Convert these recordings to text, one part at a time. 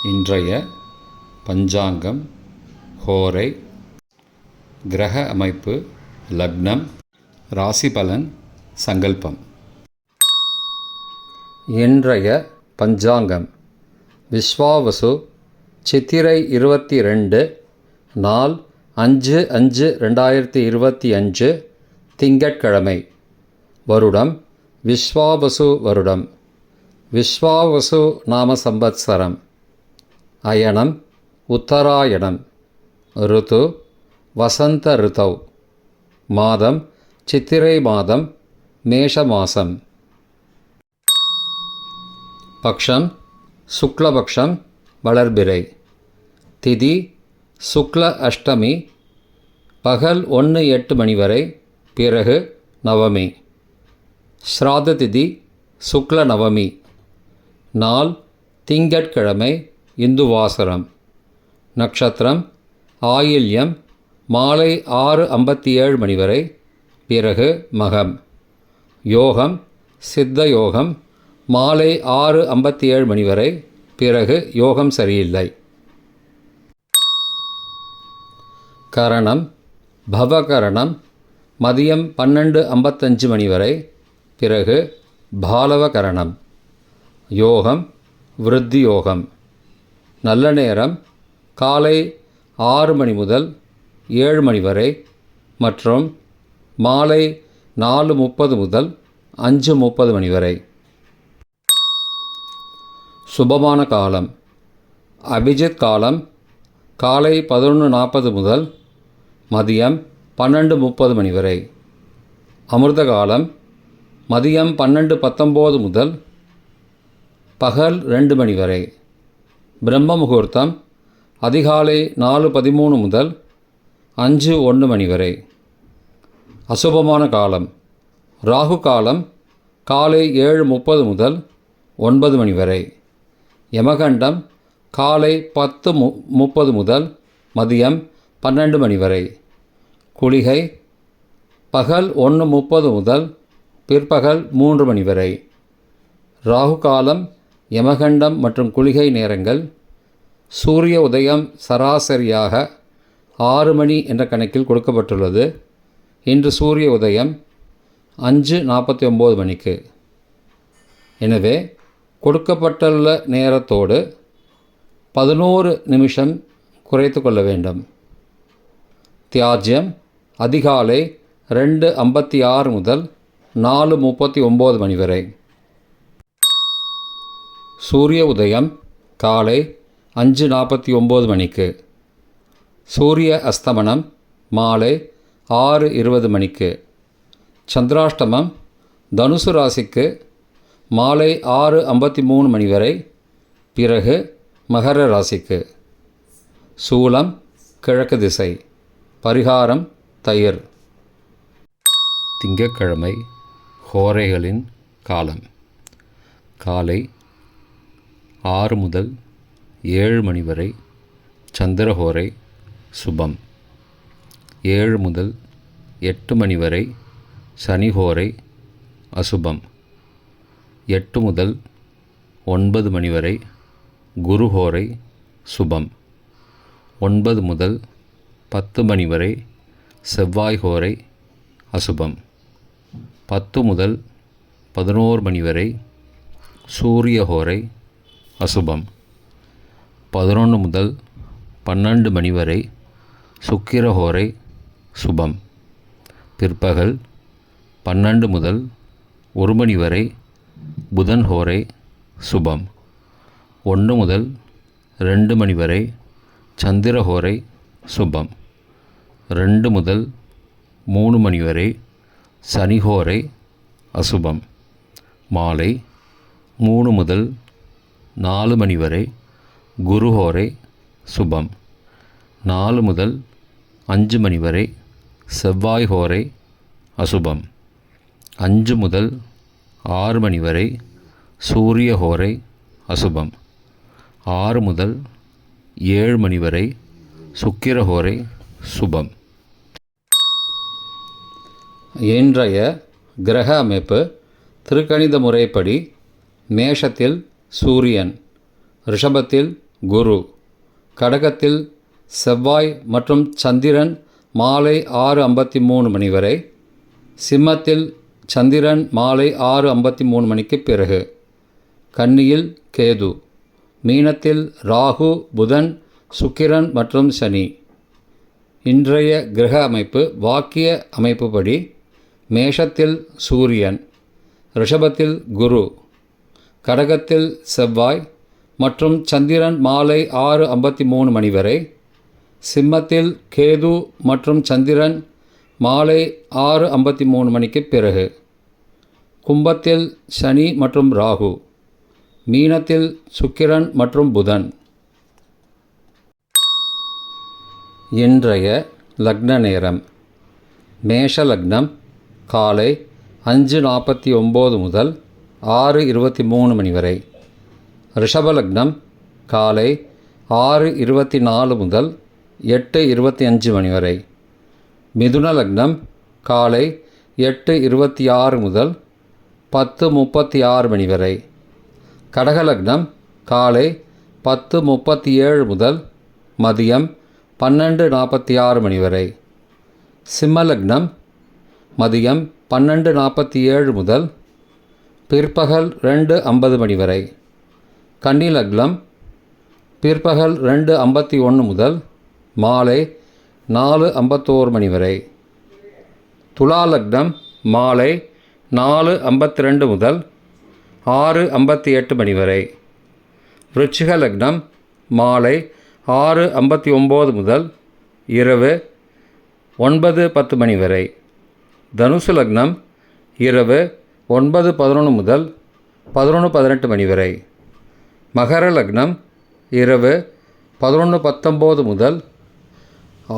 இன்றைய பஞ்சாங்கம், ஹோரை, கிரக அமைப்பு, லக்னம், ராசி பலன், சங்கல்பம். இன்றைய பஞ்சாங்கம் விஸ்வாவசு சித்திரை 22 நாள் 5/5/2025 திங்கட்கிழமை. வருடம் விஸ்வாவசு வருடம். விஸ்வாவசு நாம சம்பத்சரம். அயனம் உத்தராயணம். ருது வசந்த ருதௌ. மாதம் சித்திரை மாதம், மேஷ மாசம். பக்ஷம் சுக்லபக்ஷம், வளர்பிறை. திதி சுக்ல அஷ்டமி, பகல் 1:08 மணி வரை, பிறகு நவமி. ஸ்ராத திதி சுக்ல நவமி. நாள் திங்கட்கிழமை, இந்துவாசரம். நட்சத்திரம் ஆயில்யம், மாலை 6:57 மணி வரை, பிறகு மகம். யோகம் சித்த யோகம், மாலை 6:57 மணி வரை, பிறகு யோகம் சரியில்லை. கரணம் பவகரணம், மதியம் 12:55 மணி வரை, பிறகு பாலவ கரணம். யோகம் விருத்தி யோகம். நல்ல நேரம் காலை 6 மணி முதல் 7 மணி வரை மற்றும் மாலை 4:30 முதல் 5:30 மணி வரை. சுபமான காலம் அபிஜித் காலம் காலை 11:40 முதல் மதியம் 12:30 மணி வரை. அமிர்த காலம் மதியம் 12:19 முதல் பகல் 2 மணி வரை. பிரம்ம முகூர்த்தம் அதிகாலை 4:13 முதல் 5:01 மணி வரை. அசுபமான காலம் ராகு காலம் காலை 7:30 முதல் 9 மணி வரை. யமகண்டம் காலை 10:30 முதல் மதியம் 12 மணி வரை. குளிகை பகல் 1:30 முதல் பிற்பகல் 3 மணி வரை. ராகு காலம், யமகண்டம் மற்றும் குளிகை நேரங்கள். சூரிய உதயம் சராசரியாக 6 மணி என்ற கணக்கில் கொடுக்கப்பட்டுள்ளது. இன்று சூரிய உதயம் 5:49 மணிக்கு. எனவே கொடுக்கப்பட்டுள்ள நேரத்தோடு 11 நிமிஷம் குறைத்து கொள்ள வேண்டும். தியாஜ்யம் அதிகாலை 2:56 முதல் 4:39 மணி வரை. சூரிய உதயம் காலை 5:49 மணிக்கு. சூரிய அஸ்தமனம் மாலை 6:20 மணிக்கு. சந்திராஷ்டமம் தனுசு ராசிக்கு மாலை 6:53 மணி வரை, பிறகு மகர ராசிக்கு. சூலம் கிழக்கு திசை. பரிகாரம் தயிர். திங்கட்கிழமை ஹோரைகளின் காலம் காலை 6 முதல் 7 மணி வரை சந்திரஹோரை சுபம். 7 முதல் 8 மணி வரை சனிஹோரை அசுபம். 8 முதல் 9 மணி வரை குருஹோரை சுபம். 9 முதல் 10 மணி வரை செவ்வாய்ஹோரை அசுபம். 10 முதல் 11 மணி வரை சூரியஹோரை அசுபம். 11 முதல் 12 மணி வரை சுக்கிரஹோரை சுபம். பிற்பகல் 12 முதல் 1 மணி வரை புதன்ஹோரை சுபம். 1 முதல் 2 மணி வரை சந்திரஹோரை சுபம். 2 முதல் 3 மணி வரை சனிஹோரை அசுபம். மாலை 3 முதல் 4 மணி வரை குருஹோரை சுபம். 4 முதல் 5 மணி வரை செவ்வாய்ஹோரை அசுபம். 5 முதல் 6 மணி வரை சூரியஹோரை அசுபம். 6 முதல் 7 மணி வரை சுக்கிரஹோரை சுபம். இன்றைய கிரக அமைப்பு திருக்கணித முறைப்படி மேஷத்தில் சூரியன், ரிஷபத்தில் குரு. கடகத்தில் செவ்வாய் மற்றும் சந்திரன் மாலை 6:53 மணி வரை. சிம்மத்தில் சந்திரன் மாலை 6:53 மணிக்கு பிறகு. கன்னியில் கேது. மீனத்தில் ராகு, புதன், சுக்கிரன் மற்றும் சனி. இன்றைய கிரக அமைப்பு வாக்கிய அமைப்புப்படி மேஷத்தில் சூரியன், ரிஷபத்தில் குரு, கடகத்தில் செவ்வாய் மற்றும் சந்திரன் மாலை 6:53 மணி வரை. சிம்மத்தில் கேது மற்றும் சந்திரன் மாலை 6:53 மணிக்கு பிறகு. கும்பத்தில் சனி மற்றும் ராகு. மீனத்தில் சுக்கிரன் மற்றும் புதன். இன்றைய லக்ன நேரம். மேஷ லக்னம் காலை 5:49 முதல் 6:23 மணி வரை. ரிஷப லக்னம் காலை 6:24 முதல் 8:25 மணி வரை. மிதுன லக்னம் காலை 8:26 முதல் 10:36 மணி வரை. கடக லக்னம் காலை 10:37 முதல் மதியம் 12:46 மணி வரை. சிம்ம லக்னம் மதியம் 12:47 முதல் பிற்பகல் 2:50 மணி வரை. கன்னி லக்னம் பிற்பகல் 2:51 முதல் மாலை 4:51 மணி வரை. துலா லக்னம் மாலை 4:52 முதல் 6:58 மணி வரை. விருச்சிக லக்னம் மாலை 6:59 முதல் இரவு 9:10 மணி வரை. தனுசு லக்னம் இரவு 9:11 முதல் 11:18 மணி வரை. மகர லக்னம் இரவு 11:19 முதல்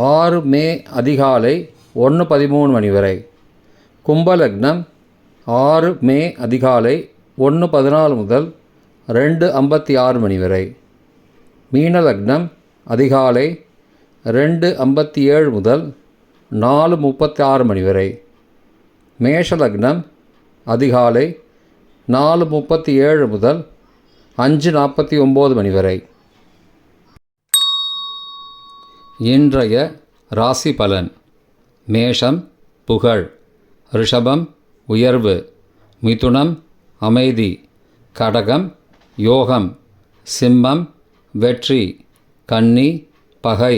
6 மே அதிகாலை 1:13 மணி வரை. கும்ப லக்னம் 6 மே அதிகாலை 1:14 முதல் 2:56 மணி வரை. மீன லக்னம் அதிகாலை 2:57 முதல் 4:36 மணி வரை. மேஷ லக்னம் அதிகாலை 4:37 முதல் 5:49 மணி வரை. இன்றைய ராசி பலன். மேஷம் புகழ், ரிஷபம் உயர்வு, மிதுனம் அமைதி, கடகம் யோகம், சிம்மம் வெற்றி, கன்னி பகை,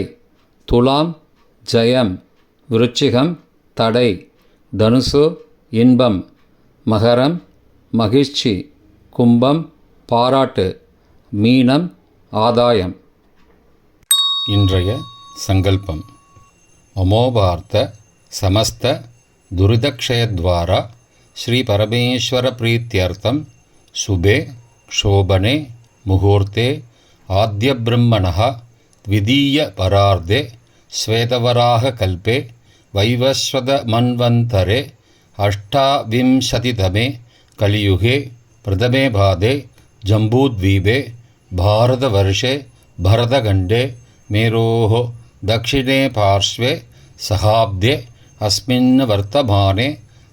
துலாம் ஜெயம், விருச்சிகம் தடை, தனுசு இன்பம், மகரம் மகிழ்ச்சி, கும்பம் பாராட்டு, மீனம் ஆதாயம். இன்றைய சங்கல்பம். அமோபார்த்த சமஸ்த துரிதக்ஷயத்வாரா ஸ்ரீ பரமேஸ்வர பிரீத்யர்த்தம் சுபே க்ஷோபனே முகூர்த்தே ஆத்ய பிரம்மணः த்விதீய பரார்த்தே ஸ்வேதவராக கல்பே வைவஸ்வத மன்வந்தரே அஷ்டாவிம்சதிதமே கலியுகே பிரதமே பாதே ஜம்பூத்வீபே பாரதவர்ஷே பரதகண்டே மேரோः दक्षिणे पार्श्वे सहाब्दे अस्मिन् वर्तमाने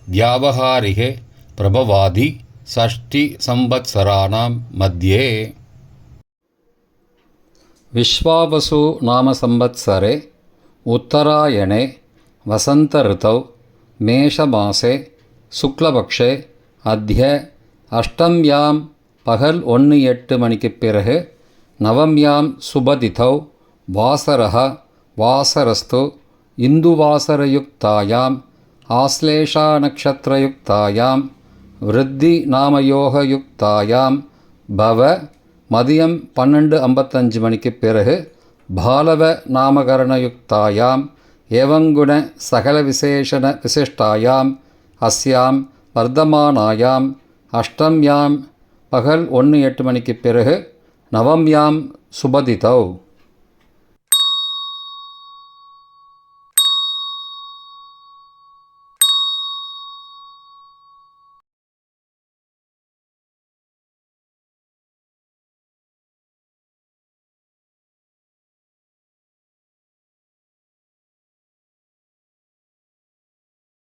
व्यावहारिके प्रभवादि षष्टिसंवत्सराणां मध्ये. विश्वावसु नाम संवत्सरे उत्तरायणे वसंत ऋतौ मेषमासे शुक्लपक्षे अद्य अष्टम्यां पगल 1:08 मणिक्कु पिறகு नवम्यां सुबतिथौ वासरः वासरस्तु इन्दुवासरयुक्तायां आश्लेषानक्षत्रयुक्तायां वृद्धिनामयोगयुक्तायां भव மதியம் 12:55 மணிக்கு பிறகு பாலவ நாமகரணயுக்தாயாம் ஏவங்குண சகல விசேஷண விசிஷ்டாயாம் அஸ்யாம் வர்த்தமானாயாம் அஷ்டம்யாம் பகல் 1:08 மணிக்கு பிறகு நவம்யாம் சுபதிதௌ